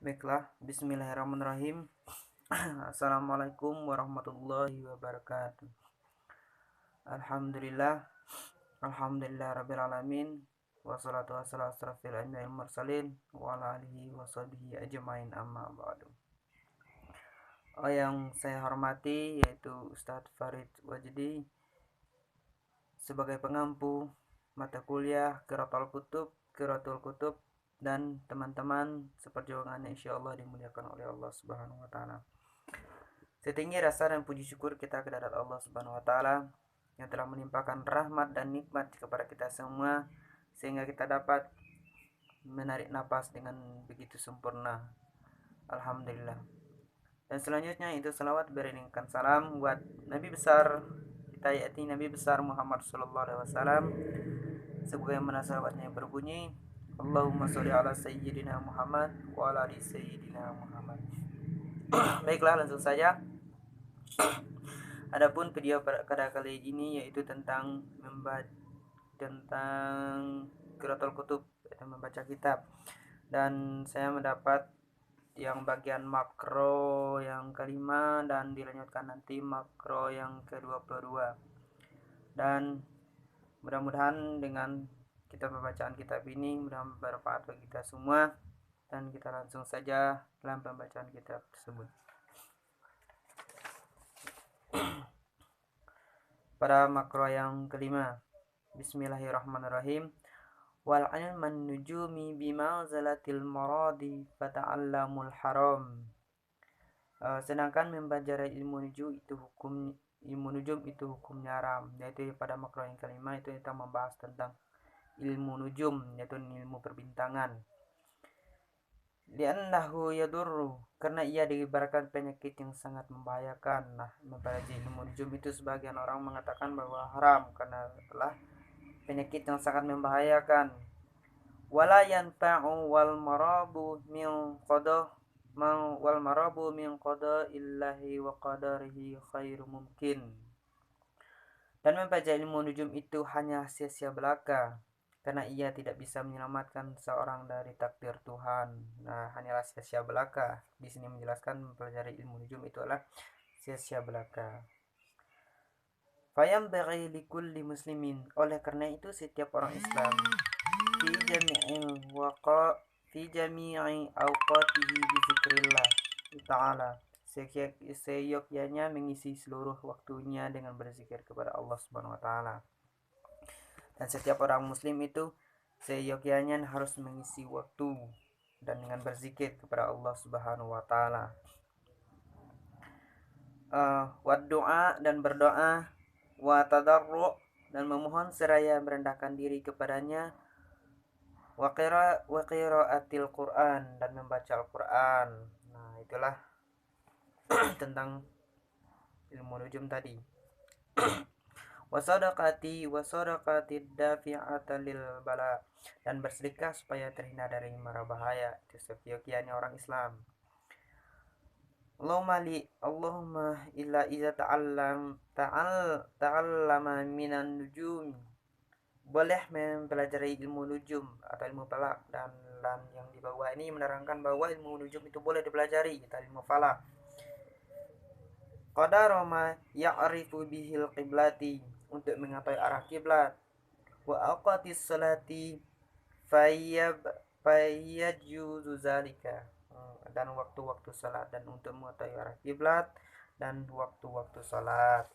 Baiklah, bismillahirrahmanirrahim. Assalamualaikum warahmatullahi wabarakatuh. Alhamdulillah, alhamdulillah rabbil alamin. Wassalatu wassalamu asrafil anbiya'i wal mursalin wa ala alihi wa sahbihi ajmain amma ba'du. Yang saya hormati yaitu Ustadz Farid Wajdi sebagai pengampu mata kuliah Qiraatul Kutub dan teman-teman seperjuangannya insyaallah dimuliakan oleh Allah Subhanahu wa taala. Setinggi rasa dan puji syukur kita kehadirat Allah Subhanahu wa taala yang telah menimpakan rahmat dan nikmat kepada kita semua sehingga kita dapat menarik napas dengan begitu sempurna. Alhamdulillah. Dan selanjutnya itu salawat beriringkan salam buat Nabi besar kita, yaitu Nabi besar Muhammad sallallahu alaihi wasallam, sebagaimana salawatnya berbunyi, Allahumma sholli ala sayyidina Muhammad wa ala ali sayyidina Muhammad. Baiklah, langsung saja. Adapun video pada kali ini yaitu tentang Qiraatul Kutub, yaitu membaca kitab. Dan saya mendapat yang bagian makro yang kelima dan dilanjutkan nanti makro yang ke-22. Dan mudah-mudahan dengan kita pembacaan kitab ini mudah-mudahan bermanfaat bagi kita semua, dan kita langsung saja dalam pembacaan kitab tersebut. Pada makro yang kelima, bismillahirrahmanirrahim. Wal ilman nujumi bimanzalatil maradi fata'allamul haram. Sedangkan mempelajari ilmu nujum itu hukumnya haram. Yaitu pada makro yang kelima itu kita membahas tentang ilmu nujum, yaitu ilmu perbintangan. Li'annahu yadurru, karena ia diibaratkan penyakit yang sangat membahayakan. Nah, mempelajari ilmu nujum itu sebagian orang mengatakan bahwa haram karena telah penyakit yang sangat membahayakan. Wala yanfa'u wal marabu min qada illahi wa qadarihi khairu mumkin. Dan mempelajari ilmu nujum itu hanya sia-sia belaka karena ia tidak bisa menyelamatkan seorang dari takdir Tuhan. Nah, hanyalah sia-sia belaka. Di sini menjelaskan mempelajari ilmu nujum itu adalah sia-sia belaka. Fayambaghi likulli muslimin, oleh karena itu setiap orang Islam fi jami'i awqatihi bi zikrillah ta'ala, seyogyanya mengisi seluruh waktunya dengan berzikir kepada Allah Subhanahu wa taala. Dan setiap orang muslim itu seyogyanya harus mengisi waktu dan dengan berzikir kepada Allah Subhanahu wa taala. Wa doa dan berdoa, wa tadarru dan memohon seraya merendahkan diri kepadanya, wa qiraatil Quran dan membaca Al-Quran. Nah, itulah tentang ilmu nujum tadi. Wa sadaqati dafi'ata lil bala, dan bersedekah supaya terhindar dari mara bahaya. Itu seyogyanya orang Islam. Allahumma illa iza ta'allama minan nujum, boleh mempelajari ilmu nujum atau ilmu falak, dan yang di bawah ini menerangkan bahwa ilmu nujum itu boleh dipelajari, kita ilmu falak. Qadara ma ya'rifu bihil qiblati, untuk mengetahui arah kiblat. Wa awqatis salati fayyajuzu zalika, dan waktu-waktu salat, dan untuk mengetahui arah kiblat dan waktu-waktu salat.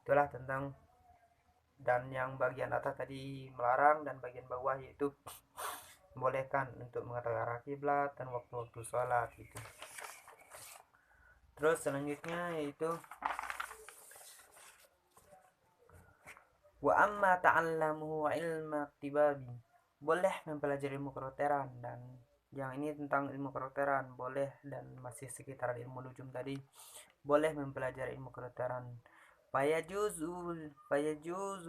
Itulah tentang, dan yang bagian atas tadi melarang dan bagian bawah yaitu membolehkan untuk mengetahui arah kiblat dan waktu-waktu salat gitu. Terus selanjutnya yaitu wa amma ta'allamu ilma tibabi, boleh mempelajari ilmu kedokteran. Dan yang ini tentang ilmu kedokteran boleh, dan masih sekitar ilmu nujum tadi, boleh mempelajari ilmu kedokteran. Fayajuzu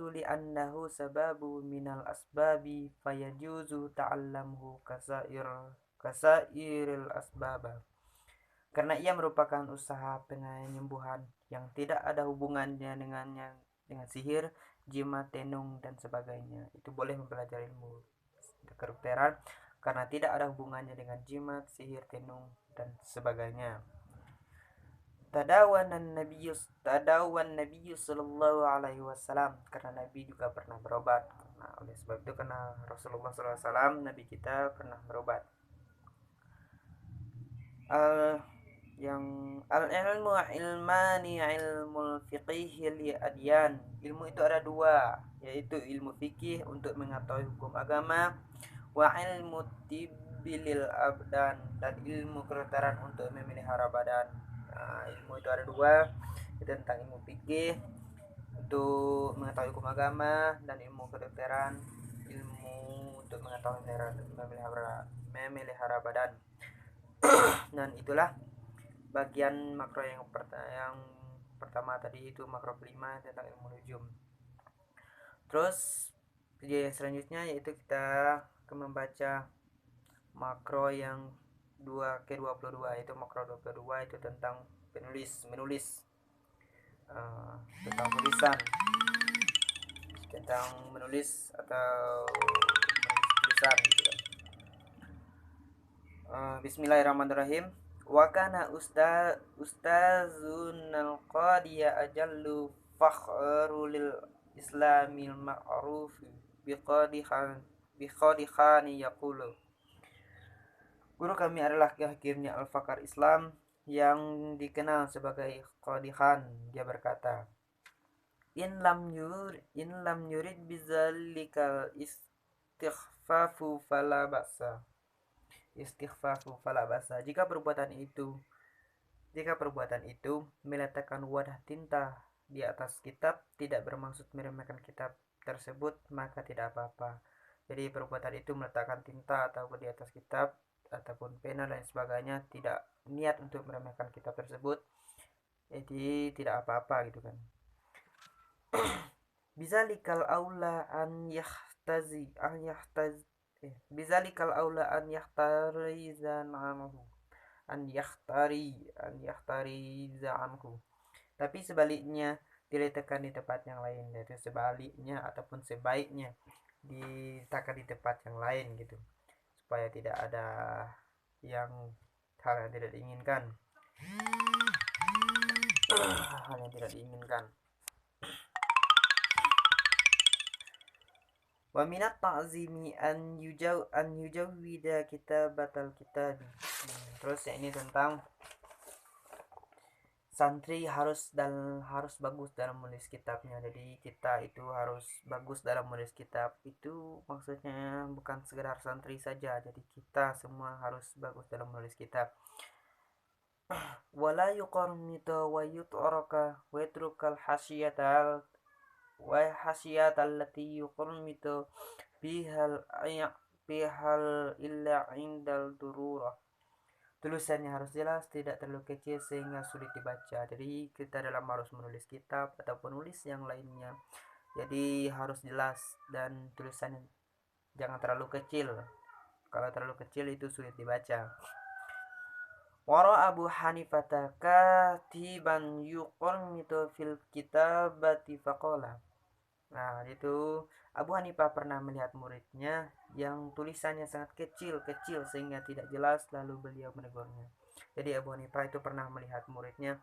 li annahu sababu minal asbabi fayajuzu ta'allamuhu kasairil asbaba, karena ia merupakan usaha penyembuhan yang tidak ada hubungannya dengan sihir, jimat, tenung dan sebagainya. Itu boleh mempelajari ilmu kedokteran karena tidak ada hubungannya dengan jimat, sihir, tenung, dan sebagainya. Tadawan Nabi sallallahu alaihi wasallam, karena Nabi juga pernah berobat. Nah, oleh sebab itu karena Rasulullah sallallahu alaihi wasallam, Nabi kita pernah berobat. Yang al-ilmu ilmani, ilmu fiqih li adyan. Ilmu itu ada dua, yaitu ilmu fikih untuk mengetahui hukum agama, wa ilmu tibbilil abdan, dan ilmu kedokteran untuk memelihara badan. Nah, ilmu itu ada dua, itu tentang ilmu fikih untuk mengetahui hukum agama, dan ilmu kedokteran, ilmu untuk mengetahui memelihara badan. Dan itulah bagian makro yang pertama tadi, itu makro kelima tentang ilmu nujum. Terus video yang selanjutnya yaitu kita akan membaca makro yang ke-22, yaitu makro 22, itu tentang menulis tentang tulisan, tentang menulis atau tulisan gitu. Bismillahirrahmanirrahim. Wa kana ustazun al-qadiya ajallu fakhrul islamil ma'ruf biqadikhani yaqulu. Guru kami adalah hakimnya al-fakar Islam yang dikenal sebagai Qadikhan. Dia berkata, in lam yurid bizalikal istighfafu fala ba'sa. Jika perbuatan itu meletakkan wadah tinta di atas kitab tidak bermaksud meremehkan kitab tersebut, maka tidak apa-apa. Jadi perbuatan itu meletakkan tinta ataupun di atas kitab ataupun pena dan sebagainya, tidak niat untuk meremehkan kitab tersebut, jadi tidak apa-apa gitu kan. Bizalikal aula an yahtariza anhu. Tapi sebaliknya diletakkan di tempat yang lain, yaitu sebaliknya ataupun sebaiknya diletakkan di tempat yang lain gitu, supaya tidak ada hal yang tidak diinginkan. Wa minat ta'zimi an yujawwida kitabatal kitabi. Terus ini tentang santri harus bagus dalam menulis kitabnya. Jadi kita itu harus bagus dalam menulis kitab. Itu maksudnya bukan sekedar santri saja, jadi kita semua harus bagus dalam menulis kitab. Wala yuqarmita wa yut'araka wa yatrukal hasyiyatal allati yuqarmita bihal illa indal dururah. Tulisannya harus jelas, tidak terlalu kecil sehingga sulit dibaca. Jadi kita dalam harus menulis kitab ataupun nulis yang lainnya, jadi harus jelas dan tulisannya jangan terlalu kecil. Kalau terlalu kecil itu sulit dibaca. Wara Abu Hanifah katiban yuqarmitu fil kitabati faqala. Nah, itu Abu Hanifah pernah melihat muridnya yang tulisannya sangat kecil sehingga tidak jelas, lalu beliau menegurnya. Jadi Abu Hanifah itu pernah melihat muridnya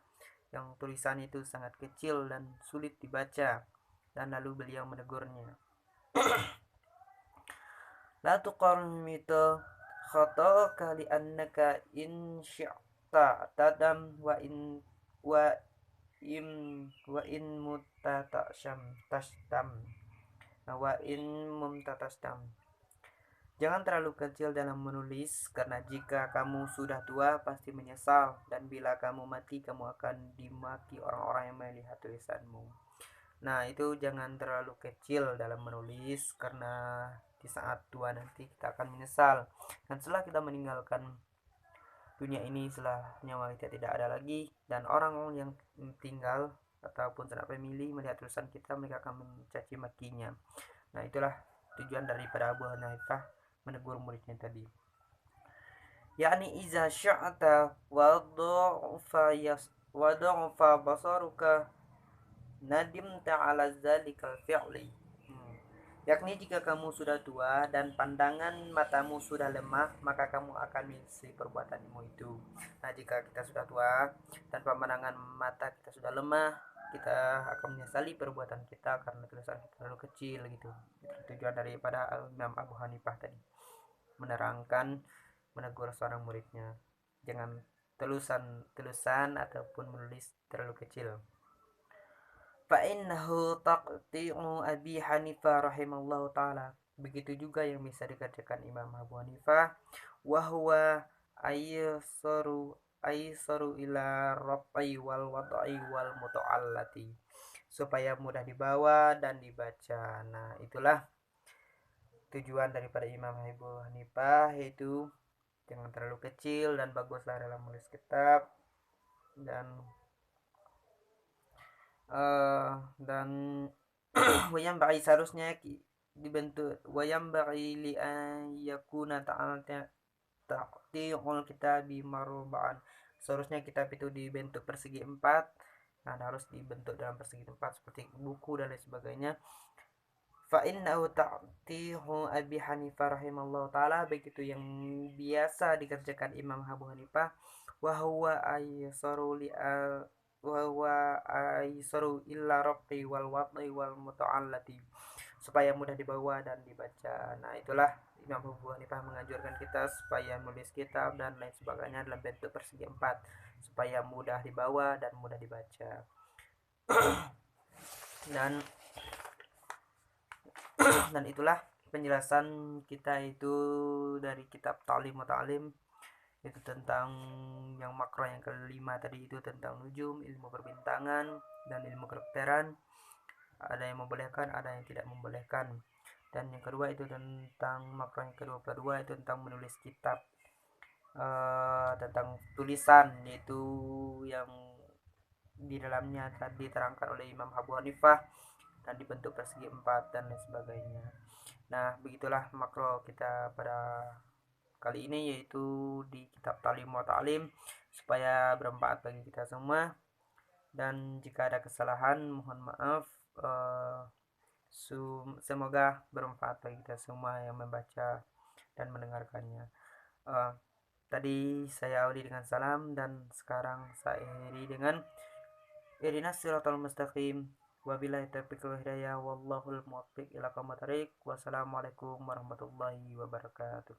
yang tulisan itu sangat kecil dan sulit dibaca, dan lalu beliau menegurnya. La tuqarmitu khata'aka li annaka in syi'ta tadam wa in mumtatastam. Jangan terlalu kecil dalam menulis, karena jika kamu sudah tua pasti menyesal, dan bila kamu mati kamu akan dimaki orang-orang yang melihat tulisanmu. Nah, itu jangan terlalu kecil dalam menulis, karena di saat tua nanti kita akan menyesal. Dan setelah kita meninggalkan dunia ini, setelah nyawa kita tidak ada lagi, dan orang yang tinggal ataupun sanak famili melihat tulisan kita, mereka akan mencaci makinya. Nah, itulah tujuan daripada Abu Hanifah menegur muridnya tadi. Yakni iza sya'ata wa dha'fa basaruka nadimta ala zalikal fi'li. yakni jika kamu sudah tua dan pandangan matamu sudah lemah, maka kamu akan menyesali perbuatanmu itu. Nah, jika kita sudah tua dan pandangan mata kita sudah lemah, kita akan menyesali perbuatan kita karena tulisan kita terlalu kecil gitu. Itu tujuan daripada Imam Abu Hanifah tadi, menerangkan, menegur seorang muridnya, jangan tulisan ataupun menulis terlalu kecil. Fa'innahu taqti'u Abi Hanifah rahimallahu ta'ala. Begitu juga yang bisa dikerjakan Imam Abu Hanifah. Wahwa aysaru ila raf'i wal wad'i wal muta'allati. Supaya mudah dibawa dan dibaca. Nah, itulah tujuan daripada Imam Abu Hanifah, yaitu jangan terlalu kecil dan baguslah dalam menulis kitab, dan wayam bagi seharusnya dibentuk wayam bagi li yakuna ta'ti'ul kitabi marba'an, seharusnya kitab itu dibentuk persegi 4. Nah, harus dibentuk dalam persegi 4 seperti buku dan lain sebagainya. Fa innahu ta'tihu Abi Hanifah rahimallahu taala, begitu yang biasa dikerjakan Imam Abu Hanifah. Wa huwa aysaru illa raqi wal wad'i wal muta'allati, supaya mudah dibawa dan dibaca. Nah, itulah Imam Abu Hanifah menganjurkan kita supaya menulis kitab dan lain sebagainya dalam bentuk persegi 4 supaya mudah dibawa dan mudah dibaca. dan itulah penjelasan kita itu dari kitab Ta'lim wa Ta'lim, itu tentang yang makro yang kelima tadi, itu tentang nujum, ilmu perbintangan dan ilmu kedokteran. Ada yang membolehkan, ada yang tidak membolehkan. Dan yang kedua itu tentang makro yang kedua itu tentang menulis kitab, tentang tulisan, yaitu yang di dalamnya tadi diterangkan oleh Imam Abu Hanifah dan dibentuk persegi 4 dan lain sebagainya. Nah, begitulah makro kita pada kali ini, yaitu di kitab Ta'lim wa Ta'lim, supaya bermanfaat bagi kita semua. Dan jika ada kesalahan, mohon maaf. Semoga bermanfaat bagi kita semua yang membaca dan mendengarkannya. Tadi saya awali dengan salam, dan sekarang saya akhiri dengan ihdinas siratal mustaqim. Wabillahi taufiq wal hidayah, wallahul muwaffiq ila aqwamit thoriq. Wassalamualaikum warahmatullahi wabarakatuh.